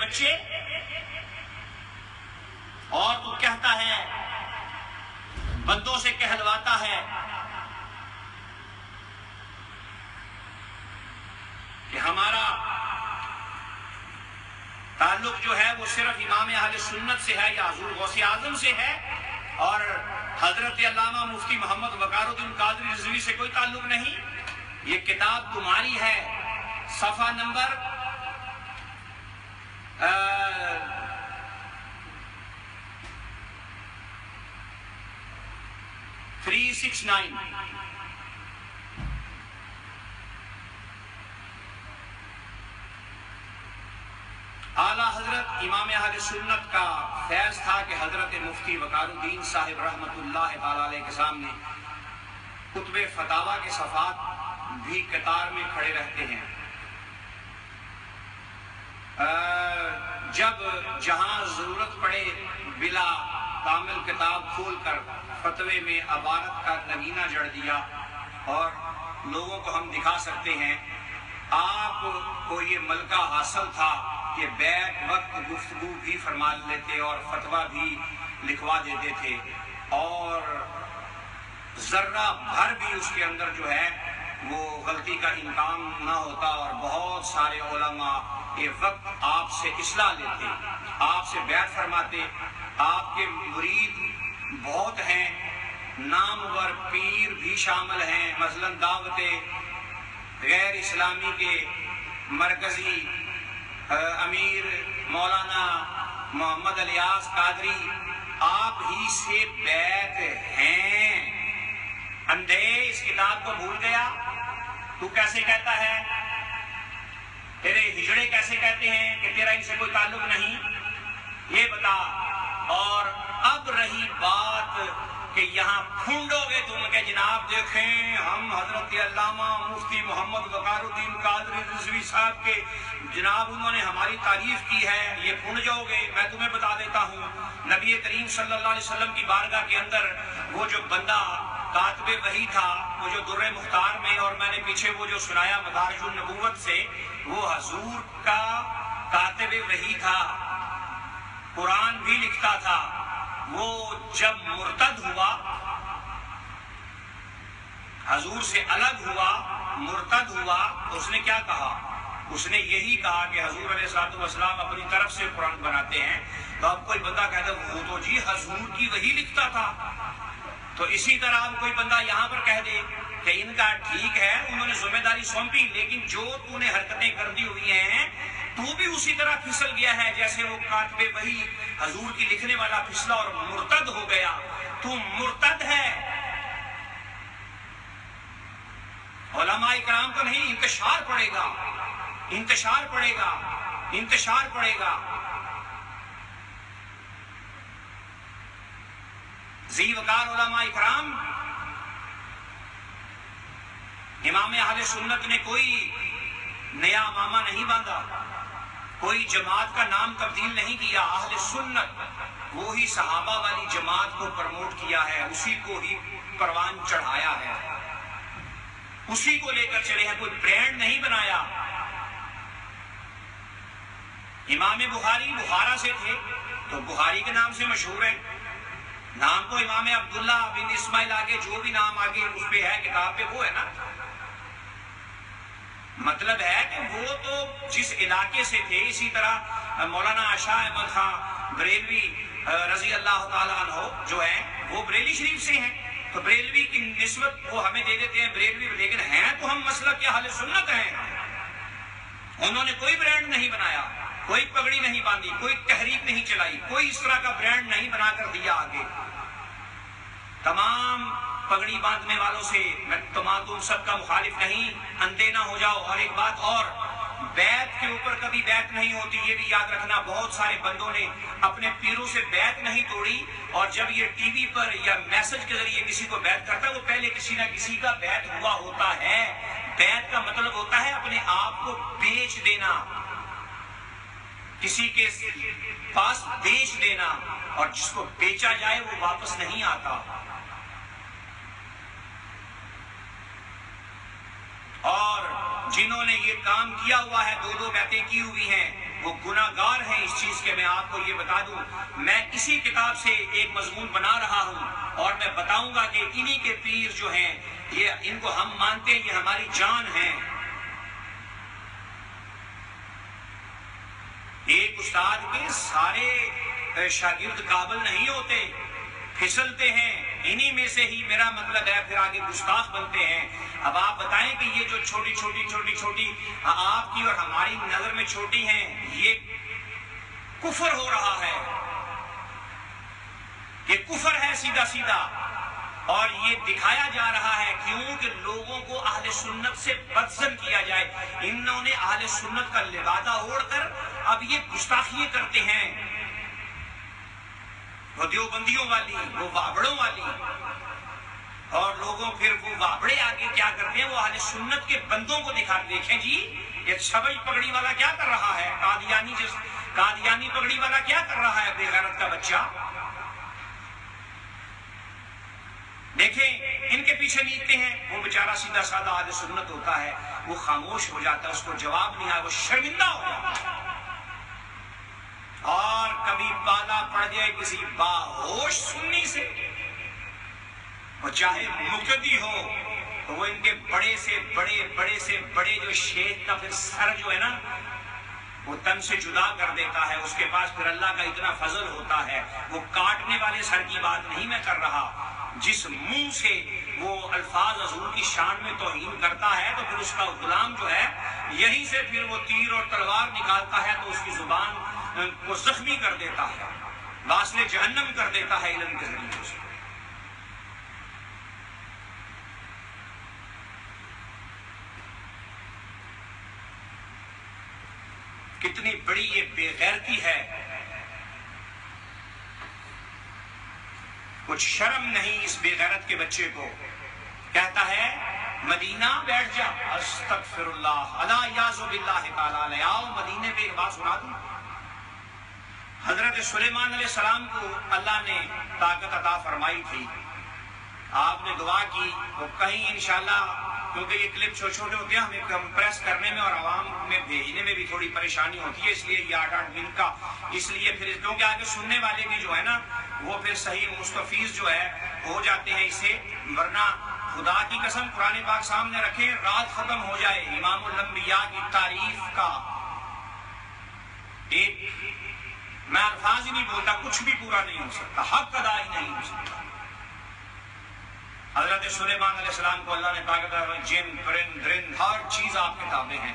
بچے، اور تو کہتا ہے بندوں سے کہلواتا ہے کہ ہمارا تعلق جو ہے وہ صرف امام اہل سنت سے ہے یا حضور غوث اعظم سے ہے، اور حضرت علامہ مفتی محمد وقار الدین قادری رضوی سے کوئی تعلق نہیں۔ یہ کتاب تمہاری ہے، صفحہ نمبر 369۔ اعلیٰ حضرت امام اہل سنت کا فیض تھا کہ حضرت مفتی وقار الدین صاحب رحمۃ اللہ تعالی علیہ کے سامنے کتب فتاوی کے صفحات بھی قطار میں کھڑے رہتے ہیں۔ جب جہاں ضرورت پڑے بلا کامل کتاب کھول کر فتوے میں عبارت کا نگینہ جڑ دیا، اور لوگوں کو ہم دکھا سکتے ہیں۔ آپ کو یہ ملکہ حاصل تھا کہ بیک وقت گفتگو بھی فرما لیتے اور فتویٰ بھی لکھوا دیتے تھے، اور ذرہ بھر بھی اس کے اندر جو ہے وہ غلطی کا امکان نہ ہوتا، اور بہت سارے علماء یہ وقت آپ سے اصلاح لیتے، آپ سے بیعت فرماتے۔ آپ کے مرید بہت ہیں، نامور پیر بھی شامل ہیں، مثلا دعوت غیر اسلامی کے مرکزی امیر مولانا محمد الیاس قادری آپ ہی سے بیعت ہیں۔ اندھے اس کتاب کو بھول گیا؟ تو کیسے کہتا ہے؟ تیرے ہجڑے کیسے کہتے ہیں کہ تیرا ان سے کوئی تعلق نہیں؟ یہ بتا۔ اور اب رہی بات کہ یہاں پھونڈو گے تم کہ جناب دیکھیں ہم حضرت علامہ مفتی محمد وقار الدین قادری رضوی صاحب کے جناب انہوں نے ہماری تعریف کی ہے، یہ پھونڈ جاؤ گے۔ میں تمہیں بتا دیتا ہوں، نبی کریم صلی اللہ علیہ وسلم کی بارگاہ کے اندر وہ جو بندہ کاتب وحی تھا، وہ جو در مختار میں، اور میں نے پیچھے وہ جو سنایا مدارج النبوت سے، وہ حضور کا کاتب وحی تھا، قرآن بھی لکھتا تھا۔ وہ جب مرتد ہوا، حضور سے الگ ہوا، مرتد ہوا، تو اس نے کیا کہا؟ اس نے یہی کہا کہ حضور علیہ الصلوۃ والسلام اپنی طرف سے قرآن بناتے ہیں۔ تو اب کوئی بندہ کہتا ہے وہ تو جی حضور کی وحی لکھتا تھا۔ تو اسی طرح اب کوئی بندہ یہاں پر کہہ دے کہ ان کا ٹھیک ہے انہوں نے ذمہ داری سونپی، لیکن جو تو نے حرکتیں کر دی ہوئی ہیں تو بھی اسی طرح پھسل گیا ہے جیسے وہ کاتب وحی حضور کی لکھنے والا پھسلا اور مرتد ہو گیا۔ تو مرتد ہے، علماء کرام کو نہیں، انتشار پڑے گا، انتشار پڑے گا، انتشار پڑے گا۔ ذی وقار علماء کرام، امام اہل سنت نے کوئی نیا امامہ نہیں باندھا، کوئی جماعت کا نام تبدیل نہیں کیا۔ اہل سنت وہی صحابہ والی جماعت کو پروموٹ کیا ہے، اسی کو ہی پروان چڑھایا ہے، اسی کو لے کر چلے ہیں، کوئی برانڈ نہیں بنایا۔ امام بخاری بخارا سے تھے تو بخاری کے نام سے مشہور ہے، نام تو امام عبداللہ بن اسماعیل آگے جو بھی نام آگے اس پہ ہے کتاب پہ وہ ہے نا۔ مطلب ہے کہ وہ تو جس علاقے سے تھے، اسی طرح مولانا عشاء احمد خان بریلوی رضی اللہ تعالیٰ عنہ جو ہیں وہ بریلی شریف سے ہیں، تو بریلوی کی نسبت وہ ہمیں دے دیتے ہیں بریلوی، لیکن ہیں تو ہم مسلک کے اہل سنت ہیں۔ انہوں نے کوئی برانڈ نہیں بنایا، کوئی پگڑی نہیں باندھی، کوئی تحریک نہیں چلائی، کوئی اس طرح کا برانڈ نہیں بنا کر دیا آگے۔ تمام پگڑی باندھنے والوں سے میں تم سب کا مخالف نہیں، اندھے نہ ہو جاؤ۔ اور ایک بات اور، بیعت کے اوپر کبھی بیعت نہیں ہوتی، یہ بھی یاد رکھنا۔ بہت سارے بندوں نے اپنے پیروں سے بیعت نہیں توڑی، اور جب یہ ٹی وی پر یا میسج کے ذریعے کسی کو بیعت کرتا ہے وہ پہلے کسی نہ کسی کا بیعت ہوا ہوتا ہے۔ بیعت کا مطلب ہوتا ہے اپنے آپ کو بیچ دینا، کسی کے پاس بیچ دینا، اور جس کو بیچا جائے وہ واپس نہیں آتا۔ اور جنہوں نے یہ کام کیا ہوا ہے، دو بیعتیں کی ہوئی ہیں، وہ گناہگار ہیں اس چیز کے میں آپ کو یہ بتا دوں، میں اسی کتاب سے ایک مضمون بنا رہا ہوں اور میں بتاؤں گا کہ انہی کے پیر جو ہیں یہ ان کو ہم مانتے ہیں، یہ ہماری جان ہیں۔ ایک استاد کے سارے شاگرد قابل نہیں ہوتے، پھسلتے ہیں، انہی میں سے ہی میرا مطلب ہے پھر آگے گستاخ بنتے ہیں۔ اب آپ بتائیں کہ یہ جو چھوٹی چھوٹی آپ کی اور ہماری نظر میں چھوٹی ہیں، یہ کفر ہو رہا ہے، یہ کفر ہے سیدھا سیدھا، اور یہ دکھایا جا رہا ہے کیوں کہ لوگوں کو اہل سنت سے بدظن کیا جائے۔ انہوں نے اہل سنت کا لبادہ اوڑھ کر اب یہ گستاخی کرتے ہیں، وہ دیوبندیوں والی، وہ وابڑوں والی، اور لوگوں پھر وہ وابڑے آگے کیا کرتے ہیں، وہ اہل سنت کے بندوں کو دیکھیں جی یہ چھبج پگڑی والا کیا کر رہا ہے، قادیانی پگڑی والا کیا کر رہا ہے، بے غیرت کا بچہ۔ دیکھیں ان کے پیچھے نیچتے ہیں، وہ بیچارہ سیدھا سادہ اہل سنت ہوتا ہے، وہ خاموش ہو جاتا ہے، اس کو جواب نہیں آیا، وہ شرمندہ ہو جاتا ہے۔ اور کبھی پالا پڑ جائے کسی باہوش سنی سے، وہ چاہے مقتدی ہو، تو وہ ان کے بڑے سے بڑے جو شیخ کا پھر سر جو ہے نا وہ تن سے جدا کر دیتا ہے، اس کے پاس پھر اللہ کا اتنا فضل ہوتا ہے، وہ کاٹنے والے سر کی بات نہیں میں کر رہا، جس منہ سے وہ الفاظ حضور کی شان میں توہین کرتا ہے تو پھر اس کا غلام جو ہے یہیں سے پھر وہ تیر اور تلوار نکالتا ہے تو اس کی زبان کو زخمی کر دیتا ہے، واصل جہنم کر دیتا ہے علم کے ذریعے سے۔ کتنی بڑی یہ بے غیرتی ہے، کچھ شرم نہیں اس بے غیرت کے بچے کو۔ کہتا ہے مدینہ بیٹھ جا، استغفر اللہ، الا یعوذ باللہ تعالی، آؤ مدینے پہ ایک بات سنا دوں۔ حضرت سلیمان علیہ السلام کو اللہ نے طاقت عطا فرمائی تھی، آپ نے دعا کی، وہ کہیں انشاءاللہ کیونکہ یہ کلپ چھوٹے چھوٹے ہوتے ہیں، ہمیں کمپریس کرنے میں اور عوام میں بھیجنے میں بھی تھوڑی پریشانی ہوتی ہے، اس لیے یہ 8-8 منٹ کا، اس لیے پھر کیونکہ آگے سننے والے بھی جو ہے نا وہ پھر صحیح مستفیض جو ہے ہو جاتے ہیں اس سے، ورنہ خدا کی قسم قرآن پاک سامنے رکھیں، رات ختم ہو جائے امام الانبیاء کی تعریف کا ایک، میں الفاظ ہی نہیں بولتا، کچھ بھی پورا نہیں ہو سکتا، حق ادا ہی نہیں ہو سکتا۔ حضرت سلیمان علیہ السلام کو اللہ نے طاقت دی، جن پرند درند ہر چیز آپ کے تابع ہیں،